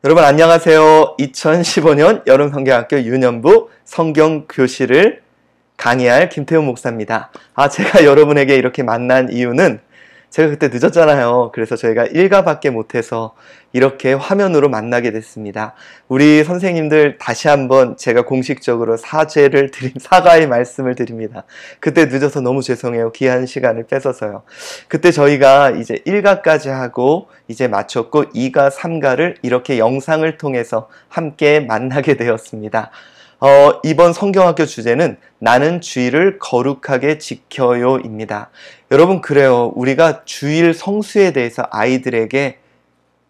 여러분 안녕하세요. 2015년 여름성경학교 유년부 성경교실을 강의할 김태훈 목사입니다. 제가 여러분에게 이렇게 만난 이유는 제가 그때 늦었잖아요. 그래서 저희가 일가밖에 못해서 이렇게 화면으로 만나게 됐습니다. 우리 선생님들 다시 한번 제가 공식적으로 사과의 말씀을 드립니다. 그때 늦어서 너무 죄송해요. 귀한 시간을 뺏어서요. 그때 저희가 이제 1가까지 하고 이제 마쳤고 2가, 3가를 이렇게 영상을 통해서 함께 만나게 되었습니다. 이번 성경학교 주제는 나는 주일을 거룩하게 지켜요 입니다. 여러분 그래요. 우리가 주일 성수에 대해서 아이들에게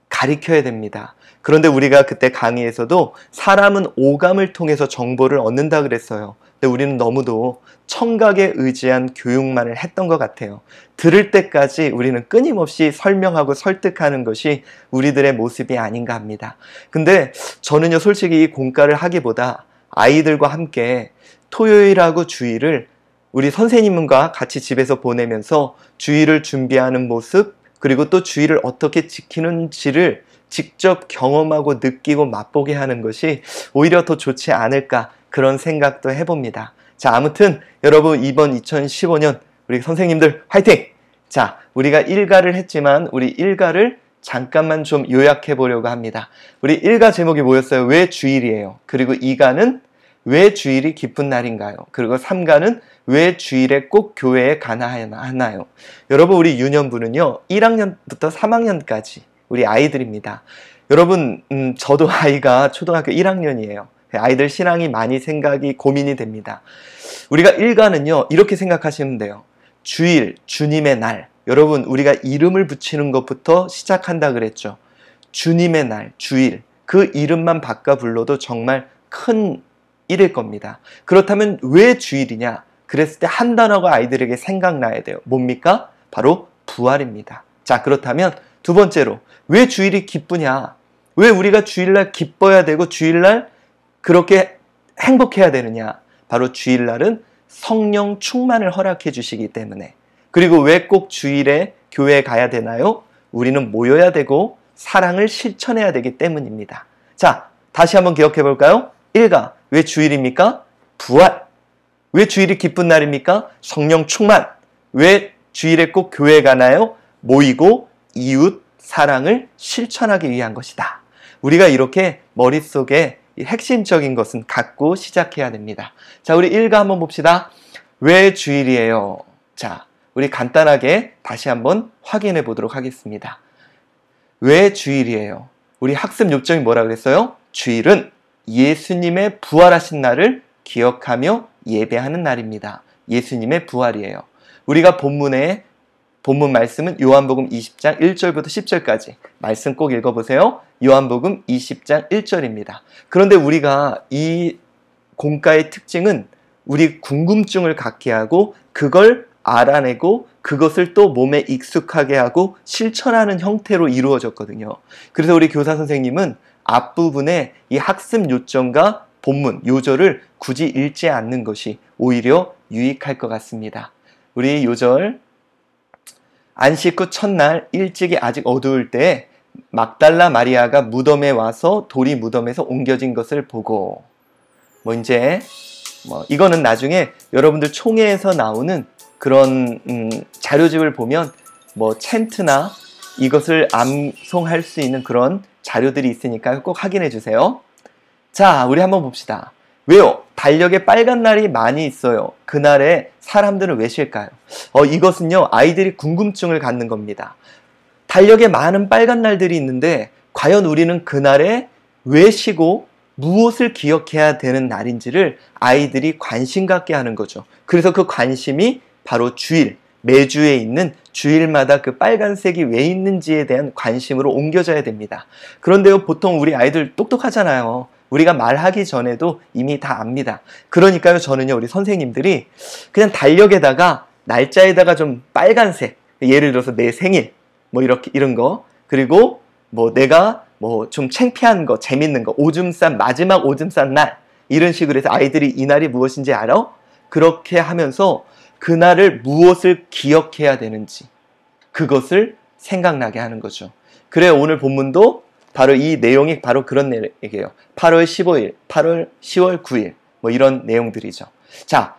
가르쳐야 됩니다. 그런데 우리가 그때 강의에서도 사람은 오감을 통해서 정보를 얻는다 그랬어요. 근데 우리는 너무도 청각에 의지한 교육만을 했던 것 같아요. 들을 때까지 우리는 끊임없이 설명하고 설득하는 것이 우리들의 모습이 아닌가 합니다. 근데 저는요 솔직히 이 공과를 하기보다 아이들과 함께 토요일하고 주일을 우리 선생님과 같이 집에서 보내면서 주일을 준비하는 모습, 그리고 또 주일을 어떻게 지키는지를 직접 경험하고 느끼고 맛보게 하는 것이 오히려 더 좋지 않을까, 그런 생각도 해봅니다. 자, 아무튼 여러분 이번 2015년 우리 선생님들 화이팅! 자, 우리가 1가를 했지만 우리 1가를 잠깐만 좀 요약해 보려고 합니다. 우리 1가 제목이 뭐였어요? 왜 주일이에요? 그리고 2가는 왜 주일이 기쁜 날인가요? 그리고 3가는 왜 주일에 꼭 교회에 가나 하나요? 여러분 우리 유년부는요 1학년부터 3학년까지 우리 아이들입니다. 여러분 저도 아이가 초등학교 1학년이에요. 아이들 신앙이 많이 생각이 고민이 됩니다. 우리가 1가는요 이렇게 생각하시면 돼요. 주일, 주님의 날. 여러분 우리가 이름을 붙이는 것부터 시작한다 그랬죠. 주님의 날, 주일. 그 이름만 바꿔 불러도 정말 큰 일일 겁니다. 그렇다면 왜 주일이냐? 그랬을 때 한 단어가 아이들에게 생각나야 돼요. 뭡니까? 바로 부활입니다. 자, 그렇다면 두 번째로 왜 주일이 기쁘냐? 왜 우리가 주일날 기뻐야 되고 주일날 그렇게 행복해야 되느냐? 바로 주일날은 성령 충만을 허락해 주시기 때문에. 그리고 왜 꼭 주일에 교회에 가야 되나요? 우리는 모여야 되고 사랑을 실천해야 되기 때문입니다. 자, 다시 한번 기억해 볼까요? 1가 왜 주일입니까? 부활. 왜 주일이 기쁜 날입니까? 성령 충만. 왜 주일에 꼭 교회에 가나요? 모이고 이웃 사랑을 실천하기 위한 것이다. 우리가 이렇게 머릿속에 핵심적인 것은 갖고 시작해야 됩니다. 자, 우리 1가 한번 봅시다. 왜 주일이에요? 자, 우리 간단하게 다시 한번 확인해 보도록 하겠습니다. 왜 주일이에요? 우리 학습 요점이 뭐라 그랬어요? 주일은 예수님의 부활하신 날을 기억하며 예배하는 날입니다. 예수님의 부활이에요. 우리가 본문 말씀은 요한복음 20장 1절부터 10절까지 말씀 꼭 읽어보세요. 요한복음 20장 1절입니다. 그런데 우리가 이 공과의 특징은 우리 궁금증을 갖게 하고 그걸 알아내고 그것을 또 몸에 익숙하게 하고 실천하는 형태로 이루어졌거든요. 그래서 우리 교사 선생님은 앞부분에 이 학습 요점과 본문, 요절을 굳이 읽지 않는 것이 오히려 유익할 것 같습니다. 우리 요절, 안식 후 첫날 일찍이 아직 어두울 때 막달라 마리아가 무덤에 와서 돌이 무덤에서 옮겨진 것을 보고, 이거는 나중에 여러분들 총회에서 나오는 그런 자료집을 보면 챈트나 이것을 암송할 수 있는 그런 자료들이 있으니까 꼭 확인해 주세요. 자, 우리 한번 봅시다. 왜요? 달력에 빨간 날이 많이 있어요. 그날에 사람들은 왜 쉴까요? 이것은요 아이들이 궁금증을 갖는 겁니다. 달력에 많은 빨간 날들이 있는데 과연 우리는 그날에 왜 쉬고 무엇을 기억해야 되는 날인지를 아이들이 관심 갖게 하는 거죠. 그래서 그 관심이 바로 주일, 매주에 있는 주일마다 그 빨간색이 왜 있는지에 대한 관심으로 옮겨져야 됩니다. 그런데요 보통 우리 아이들 똑똑하잖아요. 우리가 말하기 전에도 이미 다 압니다. 그러니까요 저는요 우리 선생님들이 그냥 달력에다가 날짜에다가 좀 빨간색, 예를 들어서 내 생일 이런 거, 그리고 내가 좀 창피한 거, 재밌는 거, 마지막 오줌 싼 날, 이런 식으로 해서 아이들이 이 날이 무엇인지 알아? 그렇게 하면서 그날을 무엇을 기억해야 되는지 그것을 생각나게 하는 거죠. 그래요 오늘 본문도 바로 이 내용이 바로 그런 얘기예요. 8월 15일, 10월 9일 뭐 이런 내용들이죠. 자,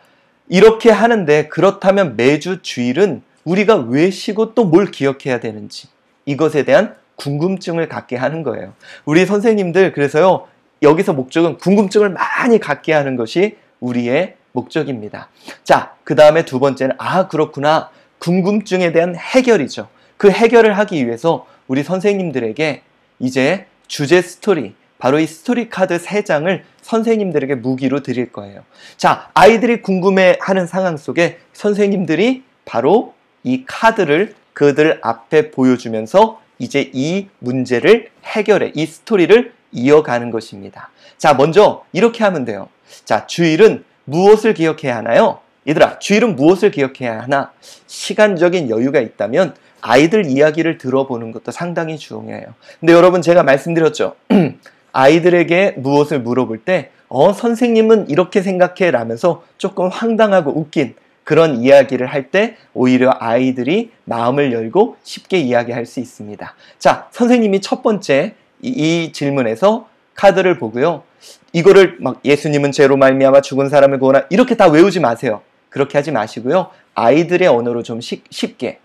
이렇게 하는데 그렇다면 매주 주일은 우리가 왜 쉬고 또 뭘 기억해야 되는지 이것에 대한 궁금증을 갖게 하는 거예요. 우리 선생님들 그래서요. 여기서 목적은 궁금증을 많이 갖게 하는 것이 우리의 목적입니다. 자, 그 다음에 두 번째는 그렇구나. 궁금증에 대한 해결이죠. 그 해결을 하기 위해서 우리 선생님들에게 이제 주제 스토리, 바로 이 스토리 카드 3장을 선생님들에게 무기로 드릴 거예요. 자, 아이들이 궁금해하는 상황 속에 선생님들이 바로 이 카드를 그들 앞에 보여주면서 이제 이 문제를 해결해, 이 스토리를 이어가는 것입니다. 자, 먼저 이렇게 하면 돼요. 자, 주일은 무엇을 기억해야 하나요? 얘들아, 주일은 무엇을 기억해야 하나? 시간적인 여유가 있다면 아이들 이야기를 들어보는 것도 상당히 중요해요. 근데 여러분 제가 말씀드렸죠. 아이들에게 무엇을 물어볼 때 선생님은 이렇게 생각해 라면서 조금 황당하고 웃긴 그런 이야기를 할 때 오히려 아이들이 마음을 열고 쉽게 이야기할 수 있습니다. 자, 선생님이 첫 번째 이 질문에서 카드를 보고요. 이거를 막 예수님은 죄로 말미암아 죽은 사람을 구원하 이렇게 다 외우지 마세요. 그렇게 하지 마시고요. 아이들의 언어로 좀 쉽게.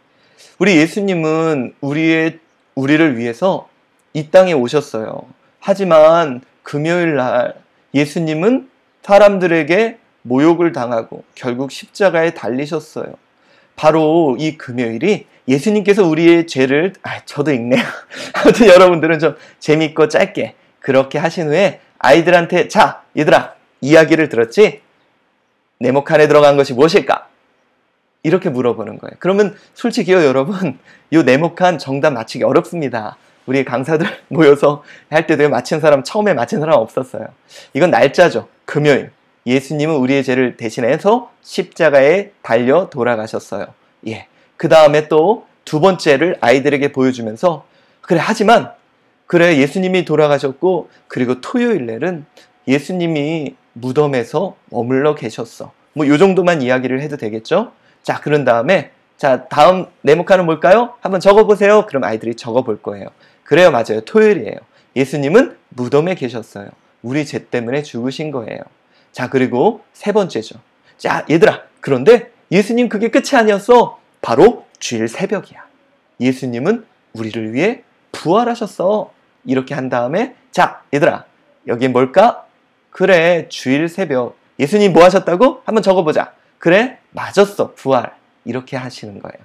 우리 예수님은 우리를 위해서 이 땅에 오셨어요. 하지만 금요일 날 예수님은 사람들에게 모욕을 당하고 결국 십자가에 달리셨어요. 바로 이 금요일이 예수님께서 우리의 죄를 저도 읽네요. 아무튼 여러분들은 좀 재밌고 짧게 그렇게 하신 후에 아이들한테 자, 얘들아 이야기를 들었지? 네모칸에 들어간 것이 무엇일까? 이렇게 물어보는 거예요. 그러면 솔직히요 여러분 이 네모칸 정답 맞히기 어렵습니다. 우리 강사들 모여서 할 때도 처음에 맞힌 사람 없었어요. 이건 날짜죠. 금요일. 예수님은 우리의 죄를 대신해서 십자가에 달려 돌아가셨어요. 예. 그 다음에 또 두 번째를 아이들에게 보여주면서 하지만 예수님이 돌아가셨고 그리고 토요일 날은 예수님이 무덤에서 머물러 계셨어. 뭐 요 정도만 이야기를 해도 되겠죠? 자, 그런 다음에 자, 다음 네모칸은 뭘까요? 한번 적어보세요. 그럼 아이들이 적어볼 거예요. 그래요, 맞아요. 토요일이에요. 예수님은 무덤에 계셨어요. 우리 죄 때문에 죽으신 거예요. 자, 그리고 세 번째죠. 자, 얘들아, 그런데 예수님 그게 끝이 아니었어. 바로 주일 새벽이야. 예수님은 우리를 위해 부활하셨어. 이렇게 한 다음에 자, 얘들아, 여기 뭘까? 그래, 주일 새벽. 예수님 뭐 하셨다고? 한번 적어보자. 그래, 맞았어. 부활. 이렇게 하시는 거예요.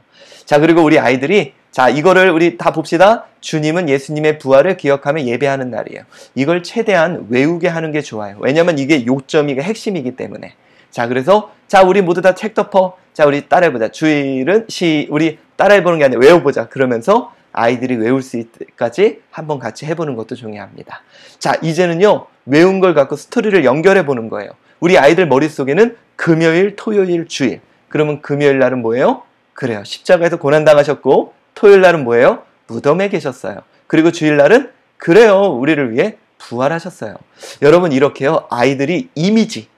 자, 그리고 우리 아이들이 자, 이거를 우리 다 봅시다. 주님은 예수님의 부활을 기억하며 예배하는 날이에요. 이걸 최대한 외우게 하는 게 좋아요. 왜냐면 이게 요점이고 핵심이기 때문에. 자, 그래서 자, 우리 모두 다 책 덮어. 자, 우리 따라해보자. 주일은 우리 따라해보는 게 아니라 외워보자. 그러면서 아이들이 외울 수 있을까지 한번 같이 해보는 것도 중요합니다. 자, 이제는요. 외운 걸 갖고 스토리를 연결해보는 거예요. 우리 아이들 머릿속에는 금요일, 토요일, 주일. 그러면 금요일 날은 뭐예요? 그래요. 십자가에서 고난당하셨고 토요일 날은 뭐예요? 무덤에 계셨어요. 그리고 주일 날은 그래요. 우리를 위해 부활하셨어요. 여러분 이렇게요. 아이들이 이미지,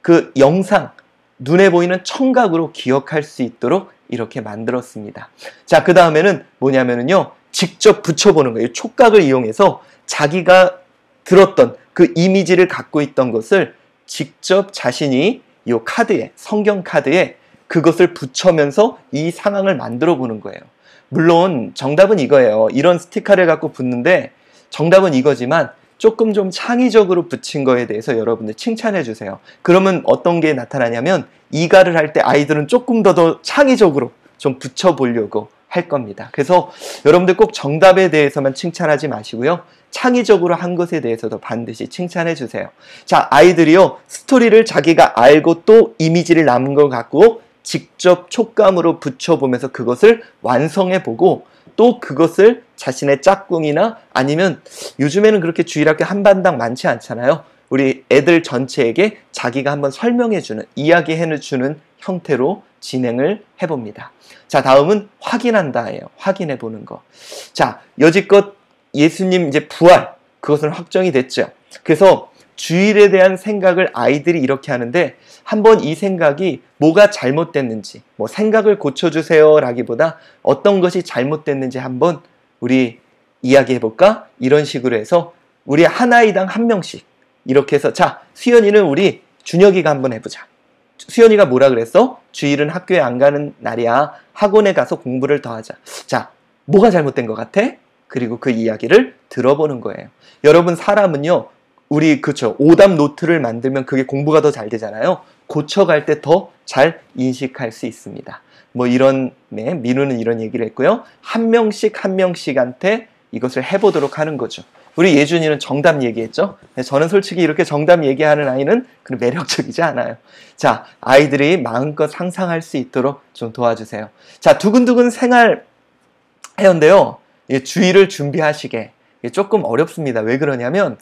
그 영상, 눈에 보이는 청각으로 기억할 수 있도록 이렇게 만들었습니다. 자, 그 다음에는 뭐냐면요. 직접 붙여보는 거예요. 촉각을 이용해서 자기가 들었던 그 이미지를 갖고 있던 것을 직접 자신이 이 카드에, 성경 카드에 그것을 붙여면서 이 상황을 만들어 보는 거예요. 물론 정답은 이거예요. 이런 스티커를 갖고 붙는데 정답은 이거지만 조금 좀 창의적으로 붙인 거에 대해서 여러분들 칭찬해 주세요. 그러면 어떤 게 나타나냐면 이가를 할 때 아이들은 조금 더 창의적으로 좀 붙여보려고 할 겁니다. 그래서 여러분들 꼭 정답에 대해서만 칭찬하지 마시고요. 창의적으로 한 것에 대해서도 반드시 칭찬해 주세요. 자, 아이들이요. 스토리를 자기가 알고 또 이미지를 남은 걸 갖고 직접 촉감으로 붙여보면서 그것을 완성해보고 또 그것을 자신의 짝꿍이나 아니면 요즘에는 그렇게 주일학교 한 반당 많지 않잖아요. 우리 애들 전체에게 자기가 한번 설명해주는, 이야기해주는 형태로 진행을 해봅니다. 자, 다음은 확인한다예요. 확인해보는 거. 자, 여지껏 예수님 이제 부활, 그것은 확정이 됐죠. 그래서 주일에 대한 생각을 아이들이 이렇게 하는데 한번 이 생각이 뭐가 잘못됐는지, 생각을 고쳐주세요 라기보다 어떤 것이 잘못됐는지 한번 우리 이야기해볼까? 이런 식으로 해서 우리 한 아이당 한 명씩 이렇게 해서 자, 수연이는 우리 준혁이가 한번 해보자. 수연이가 뭐라 그랬어? 주일은 학교에 안 가는 날이야. 학원에 가서 공부를 더 하자. 자, 뭐가 잘못된 것 같아? 그리고 그 이야기를 들어보는 거예요. 여러분, 사람은요, 우리 그쵸, 오답 노트를 만들면 그게 공부가 더 잘 되잖아요. 고쳐갈 때 더 잘 인식할 수 있습니다. 뭐 이런, 네, 민우는 이런 얘기를 했고요. 한 명씩한테 이것을 해보도록 하는 거죠. 우리 예준이는 정답 얘기했죠. 저는 솔직히 이렇게 정답 얘기하는 아이는 그리 매력적이지 않아요. 자, 아이들이 마음껏 상상할 수 있도록 좀 도와주세요. 자, 두근두근 생활 해연데요. 주의를 준비하시게 조금 어렵습니다. 왜 그러냐면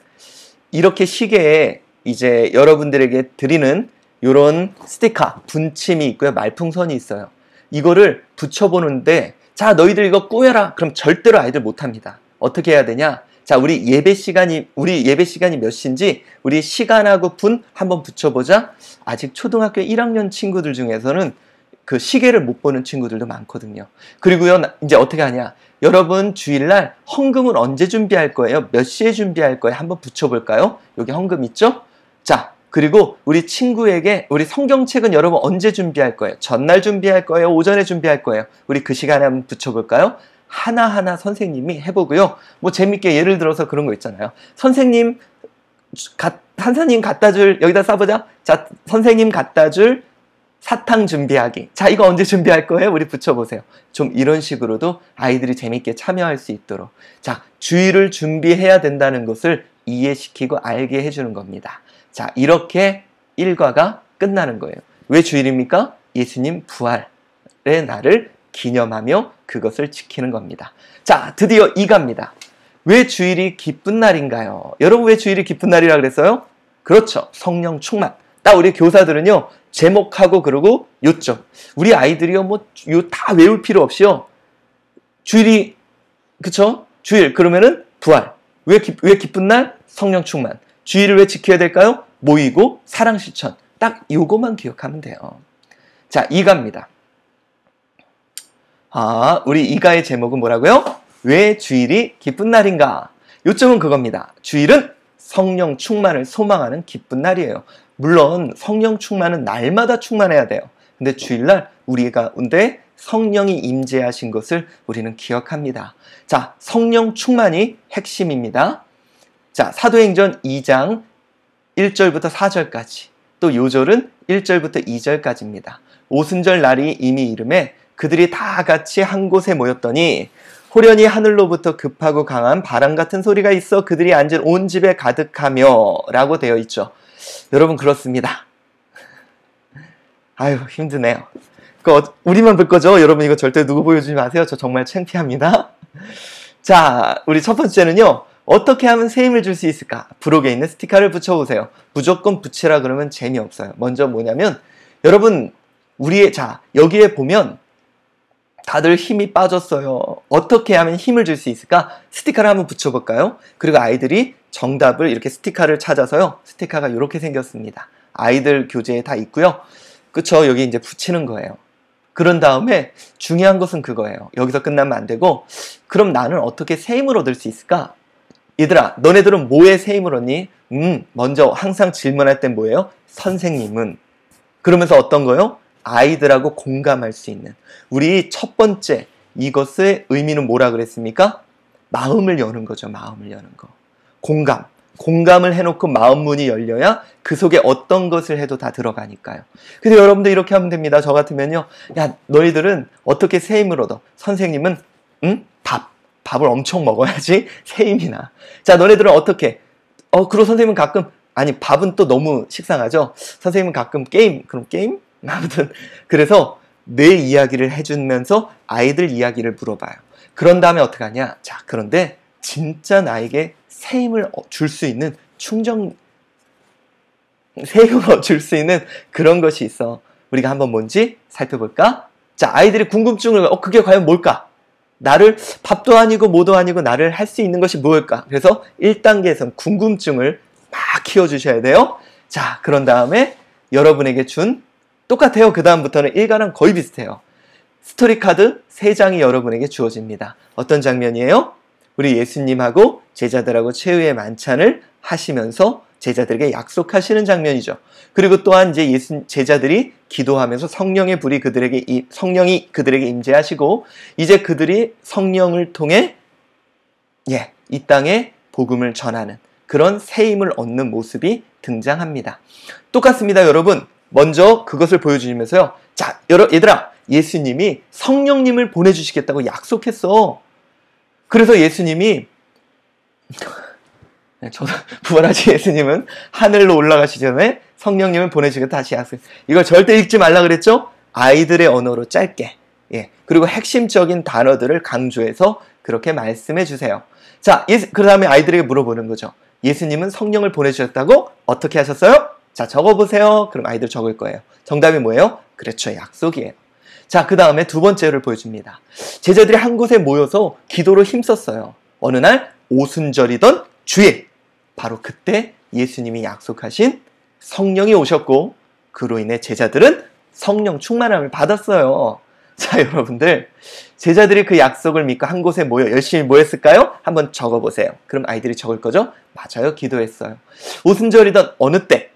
이렇게 시계에 이제 여러분들에게 드리는 이런 스티커, 분침이 있고요. 말풍선이 있어요. 이거를 붙여보는데 자, 너희들 이거 꾸며라. 그럼 절대로 아이들 못합니다. 어떻게 해야 되냐? 자, 우리 예배 시간이 몇 시인지 우리 시간하고 분 한번 붙여보자. 아직 초등학교 1학년 친구들 중에서는 그 시계를 못 보는 친구들도 많거든요. 그리고요, 이제 어떻게 하냐? 여러분 주일날 헌금은 언제 준비할 거예요? 몇 시에 준비할 거예요? 한번 붙여볼까요? 여기 헌금 있죠? 자, 그리고 우리 친구에게 우리 성경책은 여러분 언제 준비할 거예요? 전날 준비할 거예요? 오전에 준비할 거예요? 우리 그 시간에 한번 붙여볼까요? 하나하나 선생님이 해보고요. 뭐 재밌게 예를 들어서 그런 거 있잖아요. 선생님 갖다 줄, 여기다 써보자. 자, 선생님 갖다 줄 사탕 준비하기. 자, 이거 언제 준비할 거예요? 우리 붙여보세요. 좀 이런 식으로도 아이들이 재밌게 참여할 수 있도록. 자, 주일을 준비해야 된다는 것을 이해시키고 알게 해주는 겁니다. 자, 이렇게 일과가 끝나는 거예요. 왜 주일입니까? 예수님 부활의 날을 기념하며 그것을 지키는 겁니다. 자, 드디어 이가입니다. 왜 주일이 기쁜 날인가요? 여러분, 왜 주일이 기쁜 날이라 그랬어요? 그렇죠. 성령 충만. 딱 우리 교사들은요, 제목하고 그러고 요점. 우리 아이들이요, 뭐, 다 외울 필요 없이요. 주일이, 그쵸? 주일, 그러면은 부활. 왜 기쁜 날? 성령 충만. 주일을 왜 지켜야 될까요? 모이고 사랑 실천. 딱 요거만 기억하면 돼요. 자, 이가입니다. 아, 우리 이가의 제목은 뭐라고요? 왜 주일이 기쁜 날인가? 요점은 그겁니다. 주일은 성령 충만을 소망하는 기쁜 날이에요. 물론 성령 충만은 날마다 충만해야 돼요. 근데 주일날 우리 가운데 성령이 임재하신 것을 우리는 기억합니다. 자, 성령 충만이 핵심입니다. 자, 사도행전 2장 1절부터 4절까지, 또 요절은 1절부터 2절까지입니다. 오순절 날이 이미 이름에 그들이 다 같이 한 곳에 모였더니 호련히 하늘로부터 급하고 강한 바람 같은 소리가 있어 그들이 앉은 온 집에 가득하며 라고 되어 있죠. 여러분, 그렇습니다. 아유, 힘드네요. 우리만 볼 거죠? 여러분, 이거 절대 누구 보여주지 마세요. 저 정말 창피합니다. 자, 우리 첫 번째는요, 어떻게 하면 새 힘을 줄 수 있을까? 부록에 있는 스티커를 붙여보세요. 무조건 붙이라 그러면 재미없어요. 먼저 뭐냐면, 여러분, 자, 여기에 보면 다들 힘이 빠졌어요. 어떻게 하면 힘을 줄 수 있을까? 스티커를 한번 붙여볼까요? 그리고 아이들이 정답을 이렇게 스티커를 찾아서요. 스티커가 이렇게 생겼습니다. 아이들 교재에 다 있고요. 그쵸? 여기 이제 붙이는 거예요. 그런 다음에 중요한 것은 그거예요. 여기서 끝나면 안 되고, 그럼 나는 어떻게 새 힘을 얻을 수 있을까? 얘들아, 너네들은 뭐에 새 힘을 얻니? 먼저 항상 질문할 땐 뭐예요? 선생님은. 그러면서 어떤 거요? 아이들하고 공감할 수 있는. 우리 첫 번째, 이것의 의미는 뭐라 그랬습니까? 마음을 여는 거죠. 마음을 여는 거. 공감을 해놓고 마음 문이 열려야 그 속에 어떤 것을 해도 다 들어가니까요. 근데 여러분들 이렇게 하면 됩니다. 저 같으면요, 야, 너희들은 어떻게 새 힘을 얻어? 선생님은 밥을 엄청 먹어야지 새 힘이 나. 자, 너네들은 어떻게? 그리고 선생님은 가끔, 아니, 밥은 또 너무 식상하죠. 선생님은 가끔 그럼 게임? 아무튼 그래서 내 이야기를 해주면서 아이들 이야기를 물어봐요. 그런 다음에 어떻게 하냐? 자, 그런데 진짜 나에게 새 힘을 줄 수 있는 새 힘을 줄 수 있는 그런 것이 있어. 우리가 한번 뭔지 살펴볼까? 자, 아이들이 궁금증을, 그게 과연 뭘까? 나를, 밥도 아니고 뭐도 아니고 나를 할 수 있는 것이 무엇일까? 그래서 1단계에선 궁금증을 막 키워주셔야 돼요. 자, 그런 다음에 여러분에게 똑같아요. 그 다음부터는 일과랑 거의 비슷해요. 스토리 카드 3장이 여러분에게 주어집니다. 어떤 장면이에요? 우리 예수님하고 제자들하고 최후의 만찬을 하시면서 제자들에게 약속하시는 장면이죠. 그리고 또한 이제 제자들이 기도하면서 성령이 그들에게 임재하시고 이제 그들이 성령을 통해 이 땅에 복음을 전하는 그런 새 힘을 얻는 모습이 등장합니다. 똑같습니다, 여러분. 먼저 그것을 보여주면서요. 자, 얘들아, 예수님이 성령님을 보내주시겠다고 약속했어. 그래서 예수님이 부활하신 예수님은 하늘로 올라가시기 전에 성령님을 보내주겠다 다시 약속. 이걸 절대 읽지 말라 그랬죠? 아이들의 언어로 짧게. 그리고 핵심적인 단어들을 강조해서 그렇게 말씀해 주세요. 자, 그 다음에 아이들에게 물어보는 거죠. 예수님은 성령을 보내주셨다고 어떻게 하셨어요? 자, 적어보세요. 그럼 아이들 적을 거예요. 정답이 뭐예요? 그렇죠. 약속이에요. 자, 그 다음에 두 번째를 보여줍니다. 제자들이 한 곳에 모여서 기도로 힘썼어요. 어느 날 오순절이던 주일, 바로 그때 예수님이 약속하신 성령이 오셨고 그로 인해 제자들은 성령 충만함을 받았어요. 자, 여러분들, 제자들이 그 약속을 믿고 한 곳에 모여 열심히 뭐 했을까요? 한번 적어보세요. 그럼 아이들이 적을 거죠? 맞아요. 기도했어요. 오순절이던 어느 때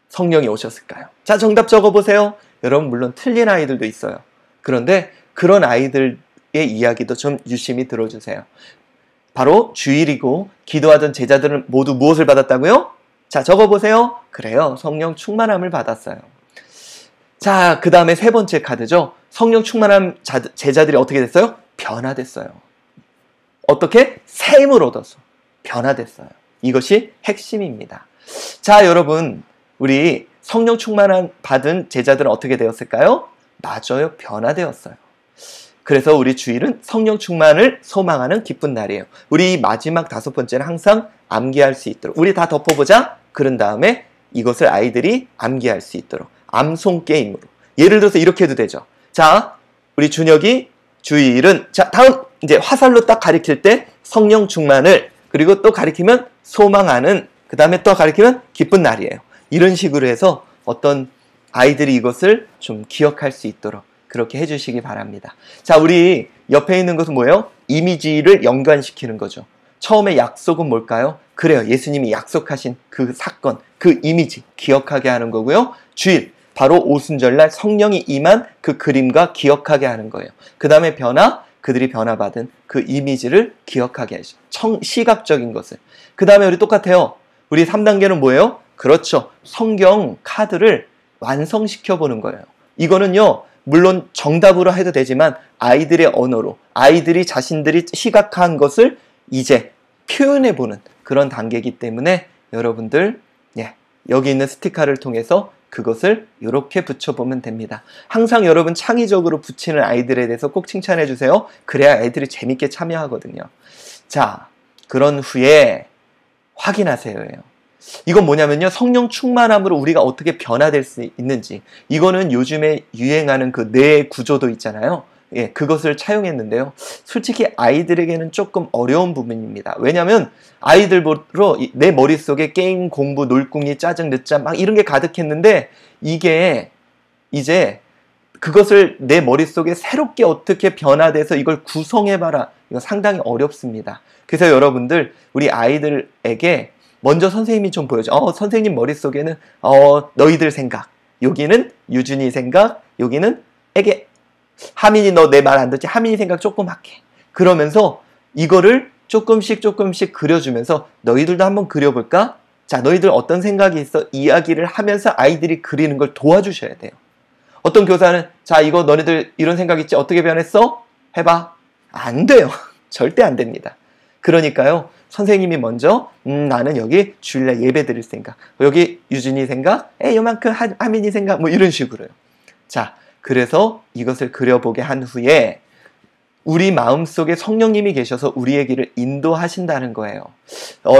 성령이 오셨을까요? 자, 정답 적어보세요. 여러분, 물론 틀린 아이들도 있어요. 그런데 그런 아이들의 이야기도 좀 유심히 들어주세요. 바로 주일이고 기도하던 제자들은 모두 무엇을 받았다고요? 자, 적어보세요. 그래요. 성령 충만함을 받았어요. 자, 그 다음에 세 번째 카드죠. 성령 충만한 제자들이 어떻게 됐어요? 변화됐어요. 어떻게? 새 힘을 얻어서 변화됐어요. 이것이 핵심입니다. 자, 여러분, 우리 성령 충만함 받은 제자들은 어떻게 되었을까요? 맞아요. 변화되었어요. 그래서 우리 주일은 성령 충만을 소망하는 기쁜 날이에요. 우리 마지막 다섯 번째는 항상 암기할 수 있도록. 우리 다 덮어보자. 그런 다음에 이것을 아이들이 암기할 수 있도록. 암송 게임으로. 예를 들어서 이렇게 해도 되죠. 자, 우리 준혁이 주일은, 자, 다음 이제 화살로 딱 가리킬 때 성령 충만을, 그리고 또 가리키면 소망하는, 그 다음에 또 가리키면 기쁜 날이에요. 이런 식으로 해서 어떤 아이들이 이것을 좀 기억할 수 있도록 그렇게 해주시기 바랍니다. 자, 우리 옆에 있는 것은 뭐예요? 이미지를 연관시키는 거죠. 처음에 약속은 뭘까요? 그래요. 예수님이 약속하신 그 사건, 그 이미지 기억하게 하는 거고요. 주일, 바로 오순절날 성령이 임한 그 그림과 기억하게 하는 거예요. 그 다음에 변화, 그들이 변화받은 그 이미지를 기억하게 하죠. 시각적인 것을. 그 다음에 우리 똑같아요. 우리 3단계는 뭐예요? 그렇죠. 성경 카드를 완성시켜 보는 거예요. 이거는요, 물론 정답으로 해도 되지만 아이들의 언어로, 아이들이 자신들이 시각한 것을 이제 표현해보는 그런 단계이기 때문에 여러분들, 여기 있는 스티커를 통해서 그것을 이렇게 붙여보면 됩니다. 항상 여러분 창의적으로 붙이는 아이들에 대해서 꼭 칭찬해 주세요. 그래야 아이들이 재밌게 참여하거든요. 자, 그런 후에 확인하세요. 이건 뭐냐면요, 성령 충만함으로 우리가 어떻게 변화될 수 있는지. 이거는 요즘에 유행하는 그 뇌 구조도 있잖아요. 그것을 차용했는데요. 솔직히 아이들에게는 조금 어려운 부분입니다. 왜냐하면 아이들보로 내 머릿속에 게임, 공부, 놀궁이, 짜증, 늦잠 막 이런 게 가득했는데 이게 이제 그것을 내 머릿속에 새롭게 어떻게 변화돼서 이걸 구성해봐라. 이거 상당히 어렵습니다. 그래서 여러분들, 우리 아이들에게 먼저 선생님이 좀 보여줘. 선생님 머릿속에는 너희들 생각, 여기는 유준이 생각, 여기는 하민이 너 내 말 안 듣지? 하민이 생각 조금 할게. 그러면서 이거를 조금씩 그려주면서 너희들도 한번 그려볼까? 자, 너희들 어떤 생각이 있어? 이야기를 하면서 아이들이 그리는 걸 도와주셔야 돼요. 어떤 교사는 자, 이거 너네들 이런 생각 있지? 어떻게 변했어? 해봐. 안 돼요. 절대 안 됩니다. 그러니까요, 선생님이 먼저 나는 여기 주일날 예배 드릴 생각, 여기 유준이 생각, 요만큼 하민이 생각, 뭐 이런 식으로요. 자, 그래서 이것을 그려보게 한 후에 우리 마음속에 성령님이 계셔서 우리의 길을 인도하신다는 거예요.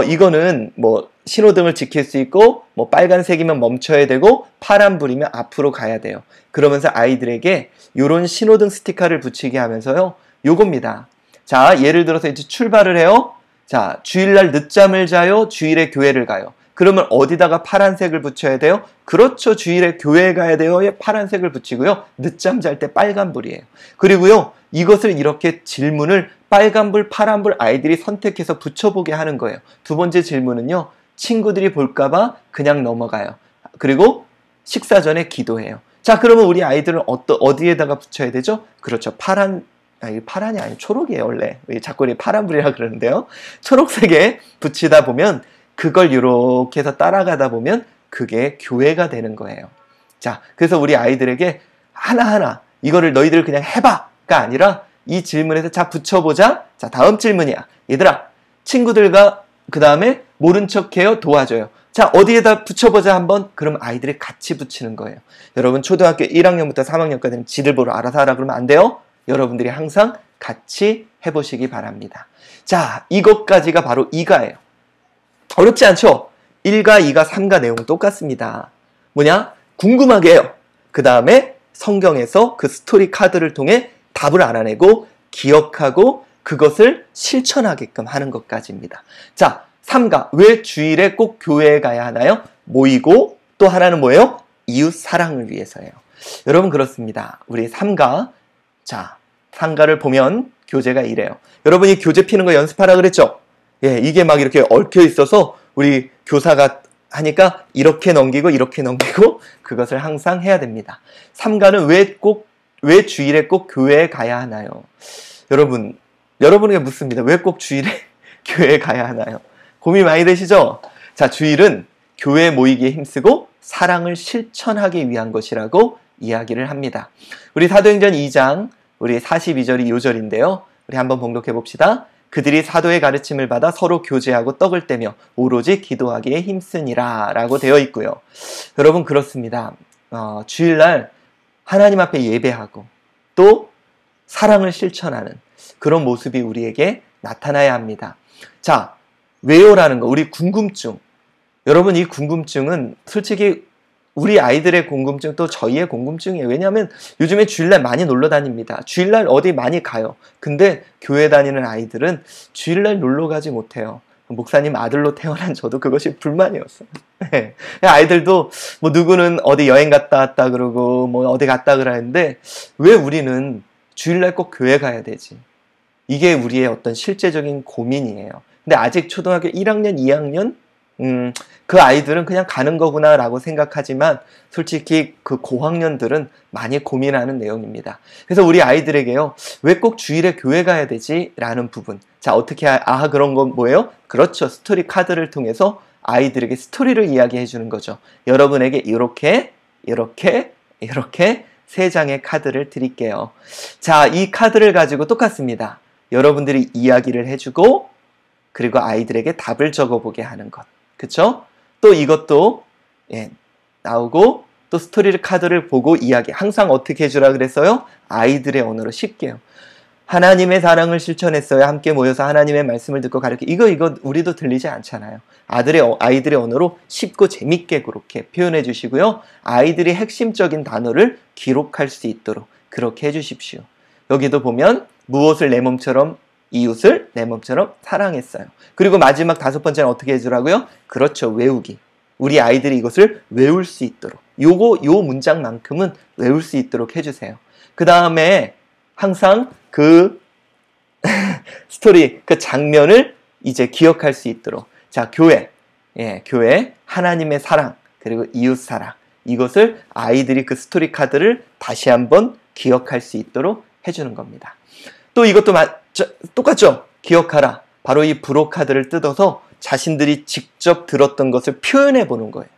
이거는 뭐 신호등을 지킬 수 있고, 뭐 빨간색이면 멈춰야 되고, 파란불이면 앞으로 가야 돼요. 그러면서 아이들에게 이런 신호등 스티커를 붙이게 하면서요, 요겁니다. 자, 예를 들어서 이제 출발을 해요. 자, 주일날 늦잠을 자요, 주일에 교회를 가요. 그러면 어디다가 파란색을 붙여야 돼요? 그렇죠. 주일에 교회에 가야 돼요. 파란색을 붙이고요. 늦잠 잘 때 빨간불이에요. 그리고요. 이것을 이렇게 질문을 빨간불, 파란불 아이들이 선택해서 붙여보게 하는 거예요. 두 번째 질문은요. 친구들이 볼까봐 그냥 넘어가요. 그리고 식사 전에 기도해요. 자, 그러면 우리 아이들은 어디에다가 붙여야 되죠? 그렇죠. 파란이 아니고 초록이에요, 원래. 자꾸 파란불이라 그러는데요. 초록색에 붙이다 보면 그걸 이렇게 해서 따라가다 보면 그게 교회가 되는 거예요. 자, 그래서 우리 아이들에게 하나하나 이거를 너희들 그냥 해봐가 아니라 이 질문에서 자, 붙여보자. 자, 다음 질문이야. 얘들아, 친구들과 그 다음에 모른 척해요, 도와줘요. 자, 어디에다 붙여보자 한번. 그럼 아이들이 같이 붙이는 거예요. 여러분 초등학교 1학년부터 3학년까지는 지를 보러 알아서 하라 그러면 안 돼요. 여러분들이 항상 같이 해보시기 바랍니다. 자, 이것까지가 바로 2가예요. 어렵지 않죠? 1가, 2가, 3가 내용 똑같습니다. 뭐냐? 궁금하게 해요. 그 다음에 성경에서 그 스토리 카드를 통해 답을 알아내고 기억하고 그것을 실천하게끔 하는 것까지입니다. 자, 3가 왜 주일에 꼭 교회에 가야 하나요? 모이고 또 하나는 뭐예요? 이웃 사랑을 위해서예요. 여러분 그렇습니다. 우리 3가 자, 3가를 보면 교재가 이래요. 여러분이 교재 피는 거 연습하라 그랬죠? 예, 이게 막 이렇게 얽혀 있어서 우리 교사가 하니까 이렇게 넘기고 그것을 항상 해야 됩니다. 3가는 왜 주일에 꼭 교회에 가야 하나요? 여러분에게 묻습니다. 왜 꼭 주일에 교회에 가야 하나요? 고민 많이 되시죠? 자, 주일은 교회에 모이기에 힘쓰고 사랑을 실천하기 위한 것이라고 이야기를 합니다. 우리 사도행전 2장 우리 42절이 이 절인데요. 우리 한번 봉독해 봅시다. 그들이 사도의 가르침을 받아 서로 교제하고 떡을 떼며 오로지 기도하기에 힘쓰니라 라고 되어 있고요. 여러분 그렇습니다. 주일날 하나님 앞에 예배하고 또 사랑을 실천하는 그런 모습이 우리에게 나타나야 합니다. 자, 왜요라는 거, 우리 궁금증. 여러분 이 궁금증은 솔직히 우리 아이들의 궁금증 또 저희의 궁금증이에요. 왜냐하면 요즘에 주일날 많이 놀러 다닙니다. 주일날 어디 많이 가요. 근데 교회 다니는 아이들은 주일날 놀러 가지 못해요. 목사님 아들로 태어난 저도 그것이 불만이었어요. 아이들도 뭐 누구는 어디 여행 갔다 왔다 그러고 뭐 어디 갔다 그러는데 왜 우리는 주일날 꼭 교회 가야 되지? 이게 우리의 어떤 실제적인 고민이에요. 근데 아직 초등학교 1학년, 2학년 그 아이들은 그냥 가는 거구나 라고 생각하지만 솔직히 그 고학년들은 많이 고민하는 내용입니다. 그래서 우리 아이들에게요, 왜 꼭 주일에 교회 가야 되지? 라는 부분. 자, 어떻게, 그런 건 뭐예요? 그렇죠. 스토리 카드를 통해서 아이들에게 스토리를 이야기해 주는 거죠. 여러분에게 이렇게 3장의 카드를 드릴게요. 자, 이 카드를 가지고 똑같습니다. 여러분들이 이야기를 해주고 그리고 아이들에게 답을 적어보게 하는 것. 그쵸? 또 이것도 나오고 또 스토리 카드를 보고 이야기. 항상 어떻게 해주라 그랬어요? 아이들의 언어로 쉽게요. 하나님의 사랑을 실천했어요. 함께 모여서 하나님의 말씀을 듣고 가르쳐. 이거 우리도 들리지 않잖아요. 아이들의 언어로 쉽고 재밌게 그렇게 표현해 주시고요. 아이들이 핵심적인 단어를 기록할 수 있도록 그렇게 해 주십시오. 여기도 보면 무엇을 내 몸처럼 이웃을 내 몸처럼 사랑했어요. 그리고 마지막 5번째는 어떻게 해주라고요? 그렇죠. 외우기. 우리 아이들이 이것을 외울 수 있도록. 요 문장만큼은 외울 수 있도록 해주세요. 그 다음에 항상 그 스토리, 그 장면을 이제 기억할 수 있도록. 자, 교회, 하나님의 사랑, 그리고 이웃 사랑. 이것을 아이들이 그 스토리 카드를 다시 한번 기억할 수 있도록 해주는 겁니다. 또 이것도 똑같죠? 기억하라. 바로 이 브로 카드를 뜯어서 자신들이 직접 들었던 것을 표현해 보는 거예요.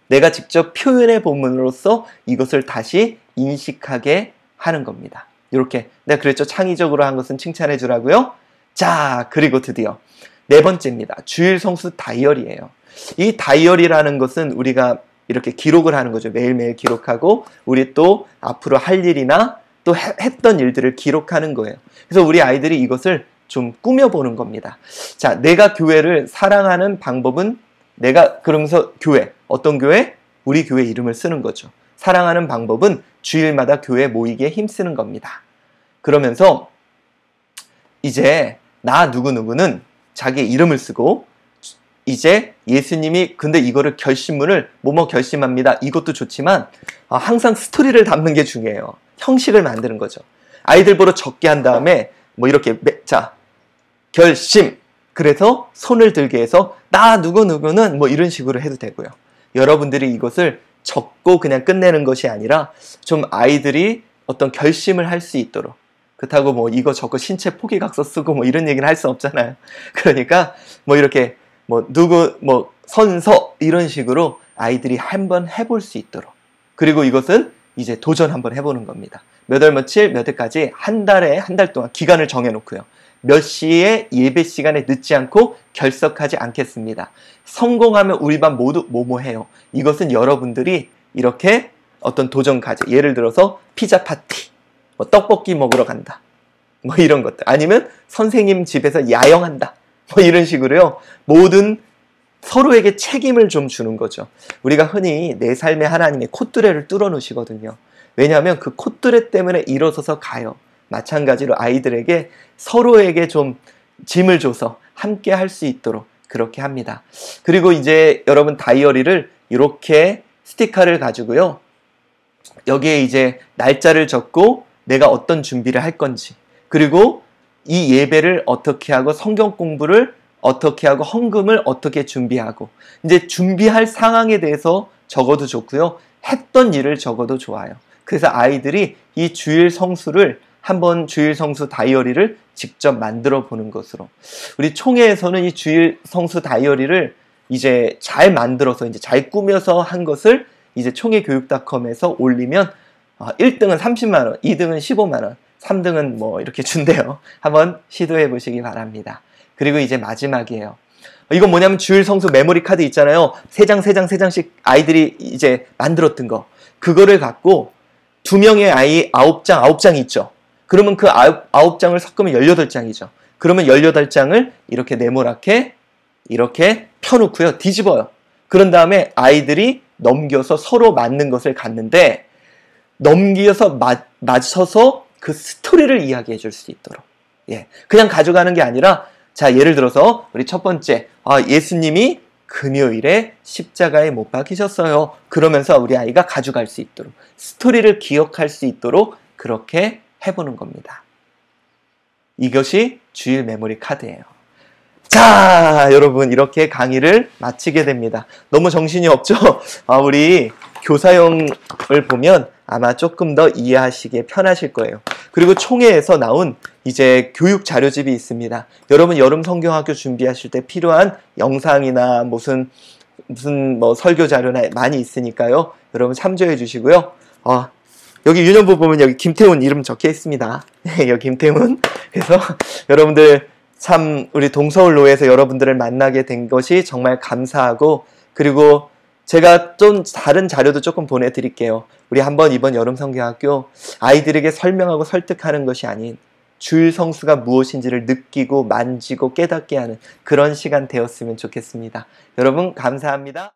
내가 직접 표현해 봄으로써 이것을 다시 인식하게 하는 겁니다. 이렇게 내가 그랬죠. 창의적으로 한 것은 칭찬해 주라고요. 자, 그리고 드디어 4번째입니다. 주일 성수 다이어리예요. 이 다이어리라는 것은 우리가 이렇게 기록을 하는 거죠. 매일매일 기록하고 우리 또 앞으로 할 일이나 또 했던 일들을 기록하는 거예요. 그래서 우리 아이들이 이것을 좀 꾸며보는 겁니다. 자, 내가 교회를 사랑하는 방법은 그러면서 어떤 교회? 우리 교회 이름을 쓰는 거죠. 사랑하는 방법은 주일마다 교회 모이기에 힘쓰는 겁니다. 그러면서 이제 나 누구누구는 자기 이름을 쓰고 이제 예수님이 근데 이거를 결심문을 뭐뭐 결심합니다. 이것도 좋지만 항상 스토리를 담는 게 중요해요. 형식을 만드는 거죠. 아이들 보러 적게 한 다음에 뭐 이렇게 자 결심 그래서 손을 들게 해서 나 누구누구는 뭐 이런 식으로 해도 되고요. 여러분들이 이것을 적고 그냥 끝내는 것이 아니라 좀 아이들이 어떤 결심을 할 수 있도록 그렇다고 뭐 이거 저거 신체 포기각서 쓰고 뭐 이런 얘기는 할 수 없잖아요. 그러니까 뭐 이렇게 뭐 누구 뭐 선서 이런 식으로 아이들이 한번 해볼 수 있도록 그리고 이것은 이제 도전 한번 해보는 겁니다. 몇 월 며칠 몇 회까지 한 달 동안 기간을 정해놓고요. 몇 시에 예배 시간에 늦지 않고 결석하지 않겠습니다. 성공하면 우리 반 모두 뭐뭐 해요. 이것은 여러분들이 이렇게 어떤 도전 과제 예를 들어서 피자 파티 뭐 떡볶이 먹으러 간다 뭐 이런 것들 아니면 선생님 집에서 야영한다 뭐 이런 식으로요. 모든 서로에게 책임을 좀 주는 거죠. 우리가 흔히 내 삶에 하나님의 콧뚜레를 뚫어 놓으시거든요. 왜냐하면 그 콧뚜레 때문에 일어서서 가요. 마찬가지로 아이들에게 서로에게 좀 짐을 줘서 함께 할 수 있도록 그렇게 합니다. 그리고 이제 여러분 다이어리를 이렇게 스티커를 가지고요. 여기에 이제 날짜를 적고 내가 어떤 준비를 할 건지 그리고 이 예배를 어떻게 하고 성경 공부를 어떻게 하고 헌금을 어떻게 준비하고 이제 준비할 상황에 대해서 적어도 좋고요. 했던 일을 적어도 좋아요. 그래서 아이들이 이 주일 성수를 한번 주일 성수 다이어리를 직접 만들어 보는 것으로 우리 총회에서는 이 주일 성수 다이어리를 이제 잘 만들어서 이제 잘 꾸며서 한 것을 이제 총회교육닷컴에서 올리면 1등은 30만 원, 2등은 15만 원, 3등은 뭐 이렇게 준대요. 한번 시도해 보시기 바랍니다. 그리고 이제 마지막이에요. 이건 뭐냐면 주일 성수 메모리 카드 있잖아요. 3장씩 아이들이 이제 만들었던 거. 그거를 갖고 2명의 아이 9장이 있죠. 그러면 그 9장을 섞으면 18장이죠. 그러면 18장을 이렇게 네모나게 이렇게 펴놓고요. 뒤집어요. 그런 다음에 아이들이 넘겨서 서로 맞는 것을 갖는데 넘겨서 맞춰서 그 스토리를 이야기해 줄 수 있도록 그냥 가져가는 게 아니라 자 예를 들어서 우리 첫 번째 예수님이 금요일에 십자가에 못 박히셨어요. 그러면서 우리 아이가 가져갈 수 있도록 스토리를 기억할 수 있도록 그렇게 해보는 겁니다. 이것이 주일 메모리 카드예요. 자 여러분 이렇게 강의를 마치게 됩니다. 너무 정신이 없죠? 우리 교사용을 보면 아마 조금 더 이해하시기에 편하실 거예요. 그리고 총회에서 나온 이제 교육 자료집이 있습니다. 여러분 여름 성경학교 준비하실 때 필요한 영상이나 무슨 뭐 설교 자료나 많이 있으니까요. 여러분 참조해 주시고요. 여기 유년부 보면 여기 김태훈 이름 적혀 있습니다. 여기 김태훈. 그래서 여러분들 참 우리 동서울로에서 여러분들을 만나게 된 것이 정말 감사하고 그리고 제가 좀 다른 자료도 조금 보내드릴게요. 우리 한번 이번 여름 성경학교 아이들에게 설명하고 설득하는 것이 아닌 주일 성수가 무엇인지를 느끼고 만지고 깨닫게 하는 그런 시간 되었으면 좋겠습니다. 여러분 감사합니다.